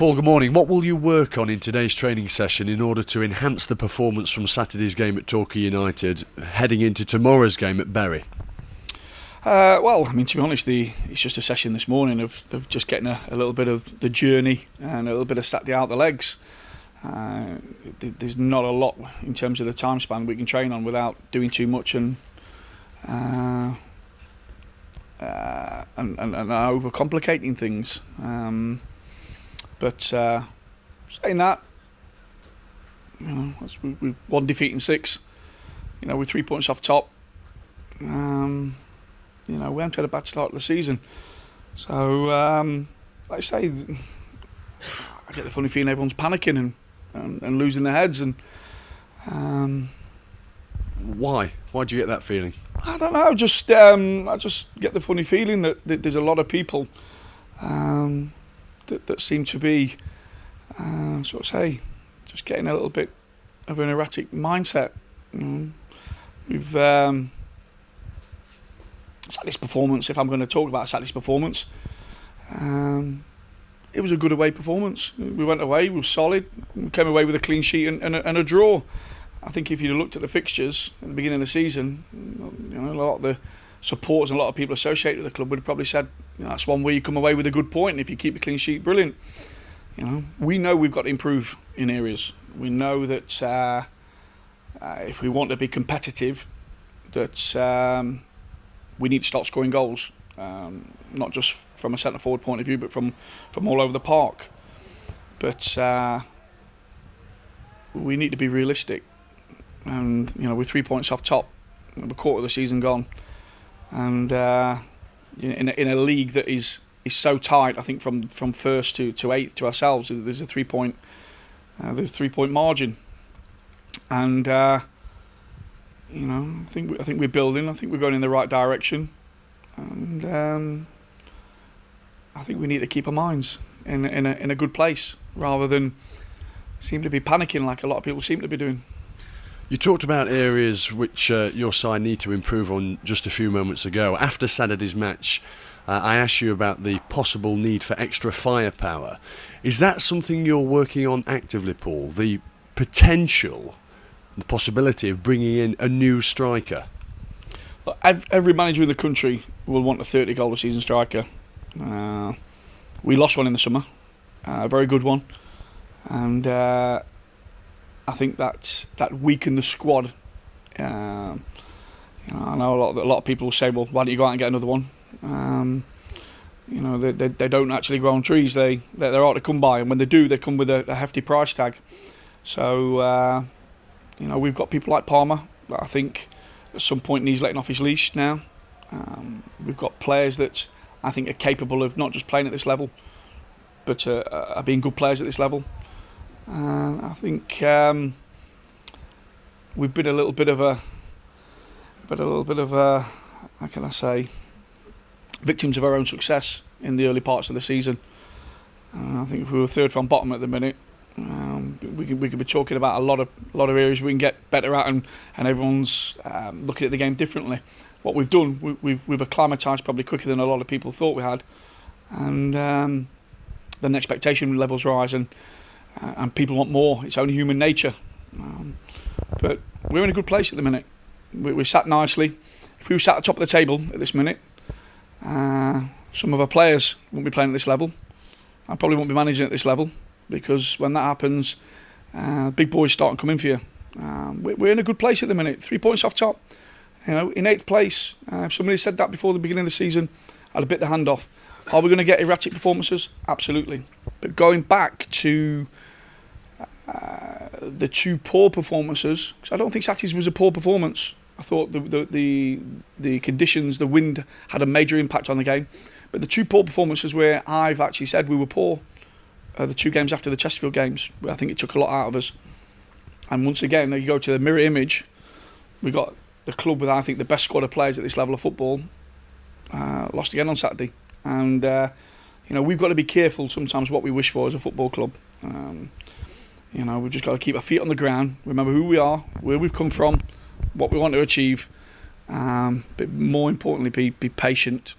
Paul, good morning. What will you work on in today's training session in order to enhance the performance from Saturday's game at Torquay United, heading into tomorrow's game at Bury? To be honest, it's just a session this morning of just getting a little bit of the journey and a little bit of Saturday out the legs. There's not a lot in terms of the time span we can train on without doing too much and overcomplicating things. But saying that, we've one defeat in 6. We're 3 points off top. We haven't had a bad start to the season. So, like I say, I get the funny feeling everyone's panicking and losing their heads. And why? Why do you get that feeling? I don't know. I just get the funny feeling that there's a lot of people that seem to be, just getting a little bit of an erratic mindset. We've Saturday's performance, if I'm going to talk about Saturday's performance, it was a good away performance. We went away, we were solid, we came away with a clean sheet and a draw. I think if you'd looked at the fixtures at the beginning of the season, a lot of the supporters and a lot of people associated with the club would have probably said, that's one where you come away with a good point, and if you keep a clean sheet, brilliant. We know we've got to improve in areas. We know that if we want to be competitive, that we need to start scoring goals, not just from a centre forward point of view, but from all over the park. But we need to be realistic, and we're 3 points off top, a quarter of the season gone, and in a league that is so tight. I think from first to 8th to ourselves, there's a 3 point margin, and I think we're building. I think we're going in the right direction, and I think we need to keep our minds in a good place rather than seem to be panicking like a lot of people seem to be doing. You talked about areas which your side need to improve on just a few moments ago. After Saturday's match, I asked you about the possible need for extra firepower. Is that something you're working on actively, Paul? The potential, the possibility of bringing in a new striker? Well, every manager in the country will want a 30-goal a season striker. We lost one in the summer, a very good one, and I think that weakened the squad. I know a lot of people will say, well, why don't you go out and get another one? They don't actually grow on trees. They're hard to come by, and when they do, they come with a hefty price tag. So we've got people like Palmer that I think at some point needs letting off his leash now. We've got players that I think are capable of not just playing at this level, but are being good players at this level. I think we've been a little bit of a how can I say, victims of our own success in the early parts of the season. I think if we were third from bottom at the minute, we could be talking about a lot of areas we can get better at, and everyone's looking at the game differently. What we've done, we've acclimatised probably quicker than a lot of people thought we had, and then expectation levels rise, and people want more. It's only human nature, but we're in a good place at the minute. We're sat nicely. If we were sat at the top of the table at this minute, some of our players won't be playing at this level. I probably won't be managing at this level, because when that happens, big boys start coming for you. We're in a good place at the minute. 3 points off top. In 8th place. If somebody said that before the beginning of the season, I'd have bit the hand off. Are we going to get erratic performances? Absolutely. But going back to the 2 poor performances, because I don't think Saturday's was a poor performance. I thought the conditions, the wind had a major impact on the game. But the 2 poor performances where I've actually said we were poor, the 2 games after the Chesterfield games, where I think it took a lot out of us. And once again, you go to the mirror image, we got the club with, I think, the best squad of players at this level of football, lost again on Saturday. And we've got to be careful sometimes what we wish for as a football club. We've just got to keep our feet on the ground, remember who we are, where we've come from, what we want to achieve, but more importantly, be patient